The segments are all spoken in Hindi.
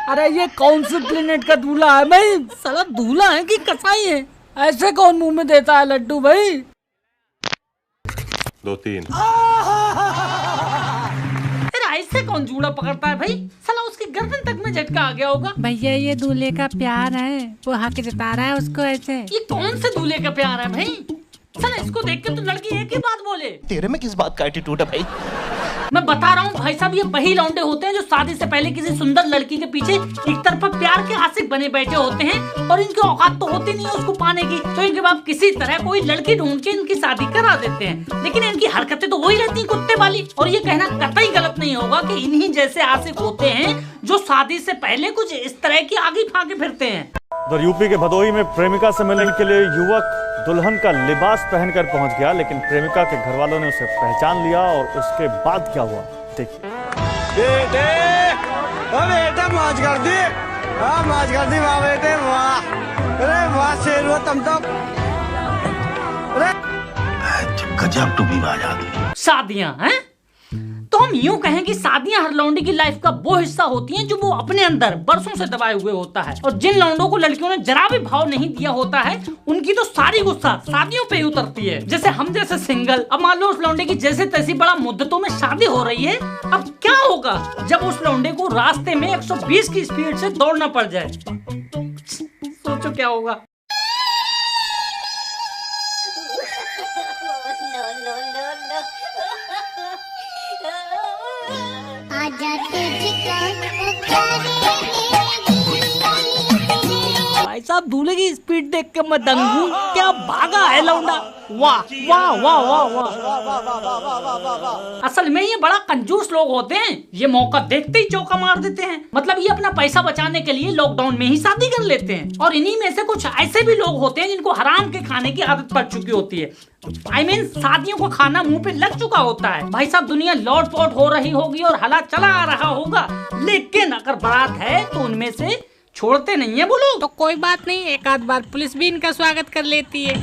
अरे ये कौन से प्लेनेट का दूल्हा है भाई? साला दूल्हा है कि कसाई है? ऐसे कौन मुंह में देता है लड्डू भाई? 2 3 ऐसे कौन जूड़ा पकड़ता है भाई? साला उसकी गर्दन तक में झटका आ गया होगा। भैया ये दूल्हे का प्यार है, वो हक जता रहा है उसको ऐसे। ये कौन से दूल्हे का प्यार है भाई? साला इसको देख के तो लड़की एक ही बात बोले। तेरे में किस बात का एटीट्यूड है भाई? मैं बता रहा हूँ भाई साहब, ये वही लौंडे होते हैं जो शादी से पहले किसी सुंदर लड़की के पीछे एक तरफा प्यार के आशिक बने बैठे होते हैं और इनकी औकात तो होती नहीं है उसको पाने की, तो इनके बाप किसी तरह कोई लड़की ढूंढ के इनकी शादी करा देते हैं। लेकिन इनकी हरकतें तो वही रहती हैं कुत्ते वाली। और ये कहना कतई गलत नहीं होगा कि इन्हीं जैसे आशिक होते हैं जो शादी से पहले कुछ इस तरह की आगे फाके फिरते हैं। उधर यूपी के भदोही में प्रेमिका से मिलने के लिए युवक दुल्हन का लिबास पहनकर पहुंच गया, लेकिन प्रेमिका के घर वालों ने उसे पहचान लिया और उसके बाद क्या हुआ देखिए। बेटे बेटा मौज कर दी, मौज कर दी वाह बेटे वाह, अरे वाह शेर हो तुम तो। गजब टूबीबाज आदमी। शादियां हैं तो हम यूं कहें कि शादियां हर लौंडे की लाइफ का वो हिस्सा होती हैं जो वो अपने अंदर बरसों से दबाए हुए होता है। और जिन लौंडों को लड़कियों ने जरा भी भाव नहीं दिया होता है उनकी तो सारी गुस्सा शादियों पे ही उतरती है। जैसे हम जैसे सिंगल, अब मान लो उस लौंडे की जैसे तैसी बड़ा मुद्दतों में शादी हो रही है, अब क्या होगा जब उस लौंडे को रास्ते में 120 की स्पीड से दौड़ना पड़ जाए? सोचो क्या होगा। भाई साहब दूल्हे की स्पीड देख के मैं दंग हूँ। क्या भागा है लौंडा, वाह वाह वाह वाह वाह। असल में ये बड़ा कंजूस लोग होते हैं, ये मौका देखते ही चौका मार देते हैं। मतलब ये अपना पैसा बचाने के लिए लॉकडाउन में ही शादी कर लेते हैं। और इन्हीं में से कुछ ऐसे भी लोग होते हैं जिनको हराम के खाने की आदत पड़ चुकी होती है। I mean, शादियों को खाना मुंह पे लग चुका होता है। भाई साहब दुनिया लौट पोट हो रही होगी और हला चला आ रहा होगा, लेकिन अगर बारात है तो उनमें से छोड़ते नहीं है वो लोग। तो कोई बात नहीं, एक आध बार पुलिस भी इनका स्वागत कर लेती है।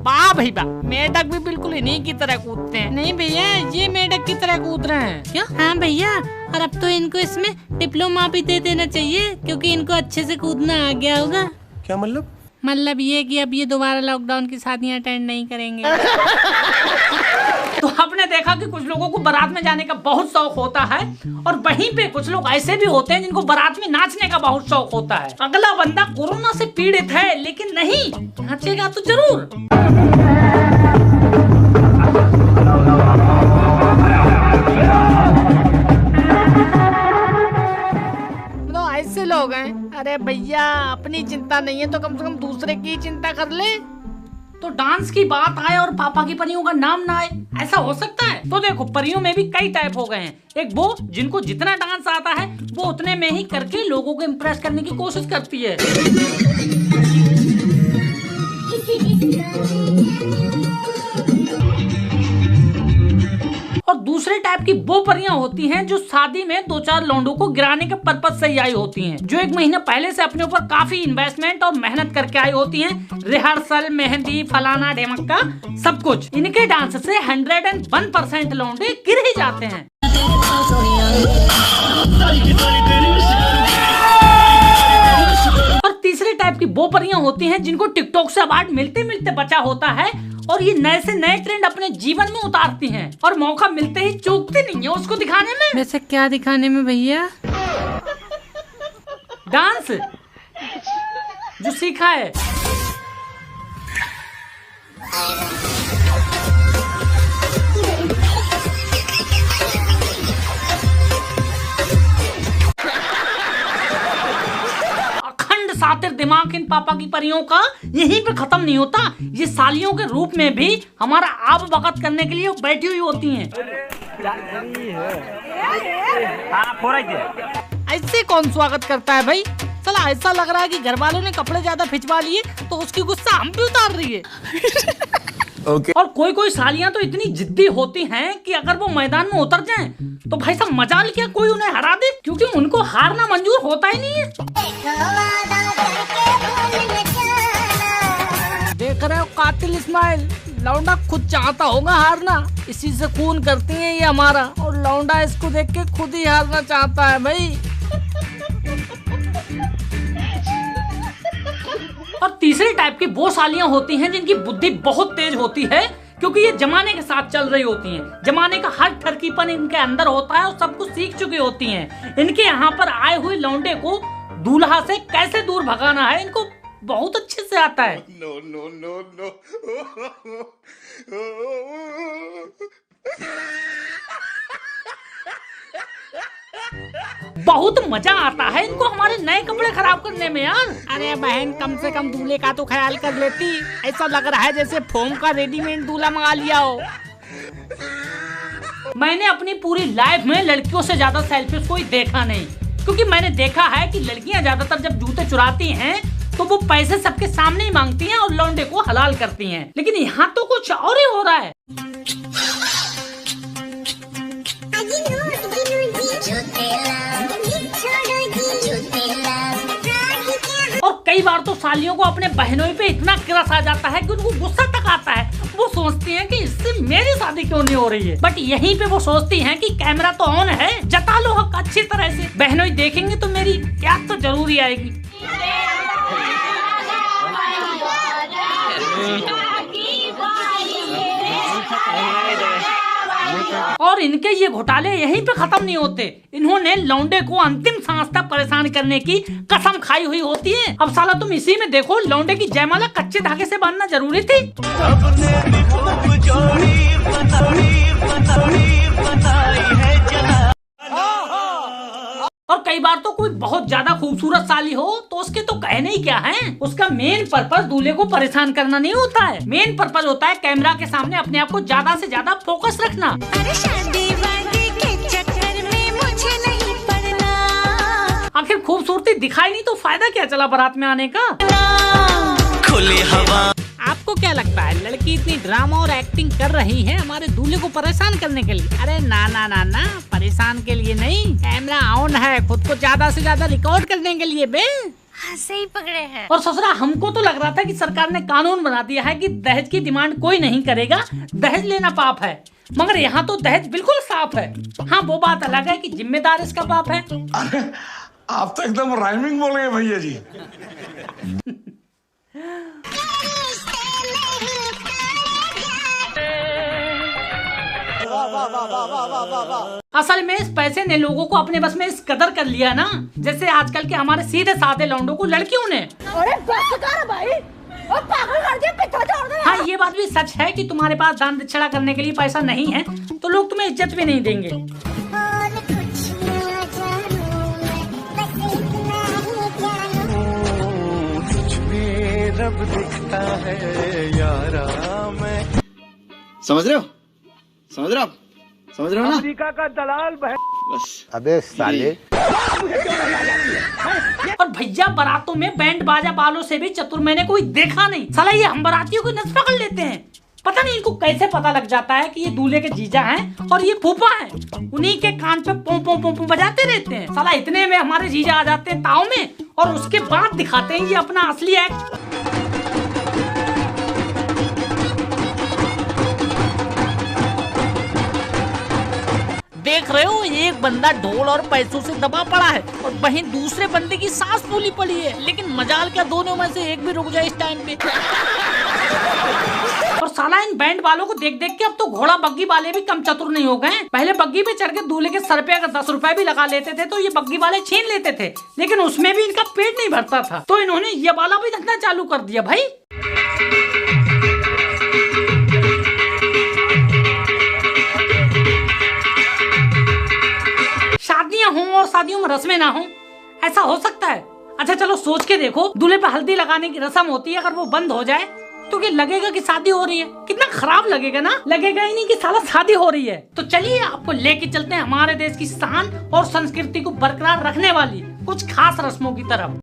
वाह भाई वाह, मेढक भी बिल्कुल इन्हीं की तरह कूदते हैं। नहीं भैया, ये मेढक की तरह कूद रहे हैं। क्यों? हाँ भैया, और अब तो इनको इसमें डिप्लोमा भी दे देना चाहिए क्योंकि इनको अच्छे से कूदना आ गया होगा। क्या मतलब? मतलब ये कि अब ये दोबारा लॉकडाउन की शादियां अटेंड नहीं करेंगे। तो आपने देखा कि कुछ लोगों को बारात में जाने का बहुत शौक होता है और वहीं पे कुछ लोग ऐसे भी होते हैं जिनको बारात में नाचने का बहुत शौक होता है। अगला बंदा कोरोना से पीड़ित है लेकिन नहीं नाचेगा तो जरूर। तो ऐसे लोग हैं, अरे भैया अपनी चिंता नहीं है तो कम से कम दूसरे की चिंता कर ले। तो डांस की बात आए और पापा की परियों का नाम ना आए, ऐसा हो सकता है? तो देखो परियों में भी कई टाइप हो गए हैं। एक वो जिनको जितना डांस आता है वो उतने में ही करके लोगों को इम्प्रेस करने की कोशिश करती है। और दूसरे टाइप की वो परियां होती हैं जो शादी में 2-4 लौंडों को गिराने के पर्पज से ही आई होती हैं, जो 1 महीना पहले से अपने ऊपर काफी इन्वेस्टमेंट और मेहनत करके आई होती हैं। रिहर्सल, मेहंदी, फलाना ढेमक्का सब कुछ। इनके डांस से 101% लौंडे गिर ही जाते हैं। और तीसरे टाइप की वो परियां होती हैं जिनको टिकटॉक से अवार्ड मिलते मिलते बचा होता है और ये नए से नए ट्रेंड अपने जीवन में उतारती हैं और मौका मिलते ही चूकती नहीं है उसको दिखाने में। वैसे क्या दिखाने में भैया? डांस जो सीखा है। सातिर दिमाग इन पापा की परियों का यहीं पे खत्म नहीं होता। ये सालियों के रूप में भी हमारा आप वक़्त करने के लिए बैठी हुई होती हैं। ऐसे कौन स्वागत करता है भाई? चला ऐसा लग रहा है कि घर वालों ने कपड़े ज्यादा खिंचवा लिए तो उसकी गुस्सा हम भी उतार रही है। Okay. और कोई कोई सालियां तो इतनी जिद्दी होती हैं कि अगर वो मैदान में उतर जाएं तो भाई साहब मजाल क्या कोई उन्हें हरा दे, क्योंकि उनको हारना मंजूर होता ही नहीं है। देख रहे हो कातिल इस्माइल, लौंडा खुद चाहता होगा हारना, इसी से खून करती है ये हमारा, और लौंडा इसको देख के खुद ही हारना चाहता है भाई। और तीसरी टाइप की वो सालियां होती हैं जिनकी बुद्धि बहुत तेज होती है, क्योंकि ये जमाने के साथ चल रही होती हैं। जमाने का हर ठरकीपन इनके अंदर होता है और सब कुछ सीख चुकी होती हैं। इनके यहाँ पर आए हुए लौंडे को दूल्हा से कैसे दूर भगाना है इनको बहुत अच्छे से आता है। No, no, no, no. बहुत मजा आता है इनको हमारे नए कपड़े खराब करने में यार। अरे बहन, कम से कम दूल्हे का तो ख्याल कर लेती, ऐसा लग रहा है जैसे फोम का रेडीमेड दूल्हा मंगा लिया हो। मैंने अपनी पूरी लाइफ में लड़कियों से ज्यादा सेल्फिश कोई देखा नहीं, क्योंकि मैंने देखा है कि लड़कियां ज्यादातर जब जूते चुराती हैं तो वो पैसे सबके सामने ही मांगती हैं और लौंडे को हलाल करती हैं, लेकिन यहाँ तो कुछ और ही हो रहा है। और कई बार तो सालियों को अपने बहनों पे इतना क्रश आ जाता है कि उनको गुस्सा तक आता है। वो सोचती हैं कि इससे मेरी शादी क्यों नहीं हो रही है, बट यहीं पे वो सोचती हैं कि कैमरा तो ऑन है, जता लो हक अच्छी तरह से, बहनों देखेंगे तो मेरी याद तो जरूरी आएगी। और इनके ये घोटाले यहीं पे खत्म नहीं होते। इन्होंने लौंडे को अंतिम सांस तक परेशान करने की कसम खाई हुई होती है। अब साला तुम इसी में देखो, लौंडे की जयमाला कच्चे धागे से बांधना जरूरी थी। और कई बार तो कोई बहुत ज्यादा खूबसूरत साली हो तो उसके तो कहने ही क्या है, उसका मेन पर्पस दूल्हे को परेशान करना नहीं होता है। मेन पर्पस होता है कैमरा के सामने अपने आप को ज्यादा से ज्यादा फोकस रखना। अरे शादी वादी के चक्कर में मुझे नहीं पड़ना। आखिर खूबसूरती दिखाई नहीं तो फायदा क्या चला बारात में आने का। खुली हवा। आपको क्या लगता है लड़की इतनी ड्रामा और एक्टिंग कर रही है हमारे दूल्हे को परेशान करने के लिए? अरे ना ना ना ना, परेशान के लिए नहीं, कैमरा ऑन है खुद को ज्यादा से ज्यादा रिकॉर्ड करने के लिए बे। हाँ, सही पकड़े हैं। और ससुरा हमको तो लग रहा था कि सरकार ने कानून बना दिया है कि दहेज की डिमांड कोई नहीं करेगा, दहेज लेना पाप है, मगर यहाँ तो दहेज बिल्कुल साफ है। हाँ, वो बात अलग है कि जिम्मेदार इसका बाप है। अरे आप तो एकदम राइमिंग बोल रहे हैं भैया जी। असल में इस पैसे ने लोगों को अपने बस में इस कदर कर लिया ना, जैसे आजकल के हमारे सीधे साधे लौंडों को लड़कियों ने। अरे बस कर भाई, ओ पागल कर दिया, पिता छोड़ दे। हाँ, ये बात भी सच है कि तुम्हारे पास दान दक्षिणा करने के लिए पैसा नहीं है तो लोग तुम्हें इज्जत भी नहीं देंगे। और कुछ ना जानूं मैं, बस इतना ही जानूं। तुझमें रब दिखता है यारा मैं। समझ रहे हो? समझ रहे हो आप? समझ रहे हो ना? अमेरिका का दलाल बस। अबे साले। और भैया बारातों में बैंड बाजा वालों से भी चतुर मैंने कोई देखा नहीं। साला ये हम बारातियों को नस पकड़ लेते हैं। पता नहीं इनको कैसे पता लग जाता है कि ये दूल्हे के जीजा हैं और ये फूफा हैं। उन्हीं के कान पे पों पों पों पों बजाते रहते हैं। साला इतने में हमारे जीजा आ जाते हैं ताव में और उसके बाद दिखाते हैं ये अपना असली एक्ट। देख रहे हो, एक बंदा ढोल और पैसों से दबा पड़ा है और वहीं दूसरे बंदे की सांस फूली पड़ी है, लेकिन मजाल क्या दोनों में से एक भी रुक जाए इस टाइम पे। और साला इन बैंड वालों को देख देख के अब तो घोड़ा बग्गी वाले भी कम चतुर नहीं हो गए। पहले बग्गी पे चढ़ के दूल्हे के सर पे अगर 10 रुपए भी लगा लेते थे तो ये बग्गी वाले छीन लेते थे, लेकिन उसमें भी इनका पेट नहीं भरता था, तो इन्होंने ये वाला भी धंधा चालू कर दिया भाई। शादियां हों और शादियों में रस्में ना हों, ऐसा हो सकता है? अच्छा चलो सोच के देखो, दूल्हे पे हल्दी लगाने की रस्म होती है, अगर वो बंद हो जाए तो क्या लगेगा कि शादी हो रही है? कितना खराब लगेगा ना, लगेगा ही नहीं कि साला शादी हो रही है। तो चलिए आपको लेके चलते हैं हमारे देश की शान और संस्कृति को बरकरार रखने वाली कुछ खास रस्मों की तरफ।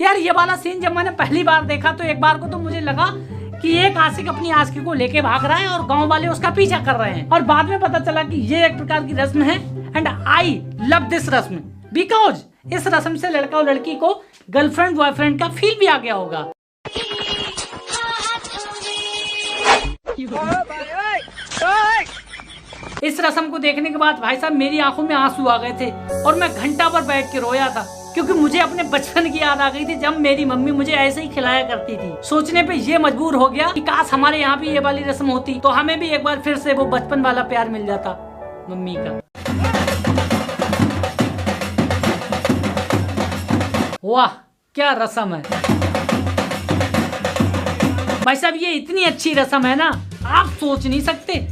यार ये वाला सीन जब मैंने पहली बार देखा तो एक बार को तो मुझे लगा कि एक आशिक अपनी आशिकी को लेके भाग रहा है और गांव वाले उसका पीछा कर रहे हैं, और बाद में पता चला कि ये एक प्रकार की रस्म है। एंड आई लव दिस रस्म बिकॉज इस रस्म से लड़का और लड़की को गर्लफ्रेंड बॉयफ्रेंड का फील भी आ गया होगा। इस रस्म को देखने के बाद भाई साहब मेरी आंखों में आंसू आ गए थे और मैं घंटा भर बैठ के रोया था, क्योंकि मुझे अपने बचपन की याद आ गई थी जब मेरी मम्मी मुझे ऐसे ही खिलाया करती थी। सोचने पे ये मजबूर हो गया कि काश हमारे यहाँ भी ये वाली रस्म होती तो हमें भी एक बार फिर से वो बचपन वाला प्यार मिल जाता मम्मी का। वाह क्या रस्म है भाई साहब, ये इतनी अच्छी रस्म है ना आप सोच नहीं सकते।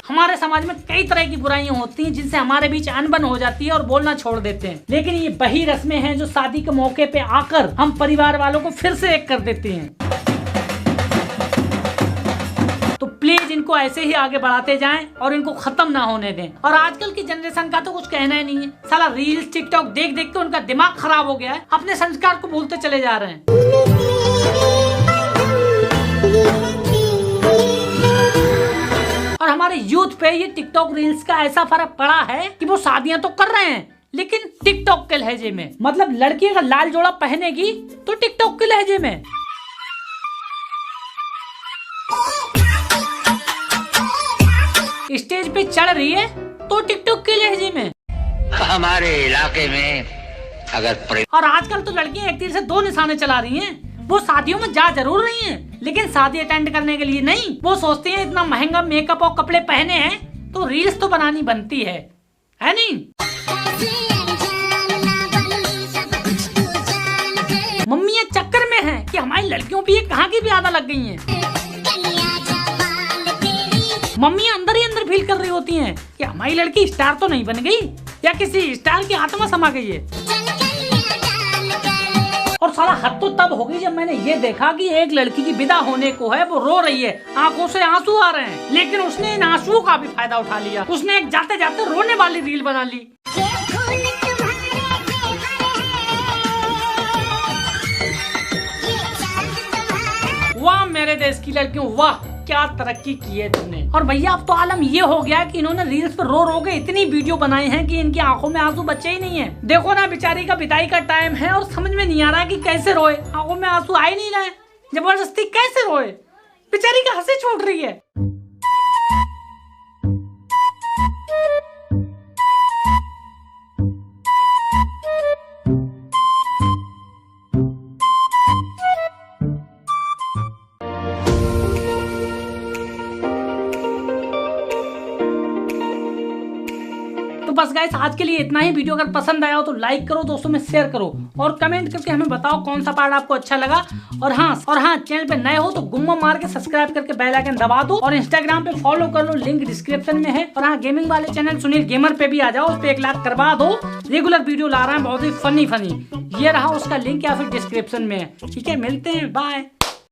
हमारे समाज में कई तरह की बुराइयां होती हैं जिनसे हमारे बीच अनबन हो जाती है और बोलना छोड़ देते हैं, लेकिन ये वही रस्में हैं जो शादी के मौके पे आकर हम परिवार वालों को फिर से एक कर देते हैं। तो प्लीज इनको ऐसे ही आगे बढ़ाते जाएं और इनको खत्म ना होने दें। और आजकल की जनरेशन का तो कुछ कहना ही नहीं है, साला रील्स टिकटॉक देख देख के उनका दिमाग खराब हो गया है, अपने संस्कार को भूलते चले जा रहे हैं। और हमारे यूथ पे ये टिकटॉक रील्स का ऐसा फर्क पड़ा है कि वो शादियां तो कर रहे हैं लेकिन टिकटॉक के लहजे में। मतलब लड़की अगर लाल जोड़ा पहनेगी तो टिकटॉक के लहजे में, स्टेज पे चढ़ रही है तो टिकटॉक के लहजे में। हमारे इलाके में अगर और आजकल तो लड़कियां एक तीर से दो निशाने चला रही हैं। वो शादियों में जा जरूर रही हैं, लेकिन शादी अटेंड करने के लिए नहीं। वो सोचती हैं इतना महंगा मेकअप और कपड़े पहने हैं तो रील्स तो बनानी बनती है नहीं? मम्मियाँ चक्कर में हैं कि हमारी लड़कियों पे ये कहाँ की भी आदत लग गई हैं। मम्मियाँ अंदर ही अंदर फील कर रही होती हैं कि हमारी लड़की स्टार तो नहीं बन गई या किसी स्टार की आत्मा समा गई है। और साला हद तो तब होगी जब मैंने ये देखा कि एक लड़की की विदा होने को है, वो रो रही है, आंखों से आंसू आ रहे हैं, लेकिन उसने इन आंसुओं का भी फायदा उठा लिया। उसने एक जाते जाते रोने वाली रील बना ली। वाह मेरे देश की लड़कियों, वाह क्या तरक्की की है तुमने। और भैया अब तो आलम ये हो गया कि इन्होंने रील्स पर रो रो के इतनी वीडियो बनाई हैं कि इनकी आंखों में आंसू बचे ही नहीं है। देखो ना बेचारी का विदाई का टाइम है और समझ में नहीं आ रहा कि कैसे रोए, आंखों में आंसू आ ही नहीं रहे, जबरदस्ती कैसे रोए, बेचारी का हंसी छूट रही है। तो बस गाइस आज के लिए इतना ही। वीडियो अगर पसंद आया हो तो लाइक करो, दोस्तों में शेयर करो और कमेंट करके हमें बताओ कौन सा पार्ट आपको अच्छा लगा। और हाँ चैनल पे नए हो तो गुम्मा मार के सब्सक्राइब करके बेल आइकन दबा दो और इंस्टाग्राम पे फॉलो कर लो, लिंक डिस्क्रिप्शन में है। और हाँ गेमिंग वाले चैनल सुनील गेमर पे भी आ जाओ, उस पे 1 लाख करवा दो। रेगुलर वीडियो ला रहा है बहुत ही फनी, ये रहा उसका लिंक या फिर डिस्क्रिप्शन में है। ठीक है, मिलते हैं, बाय।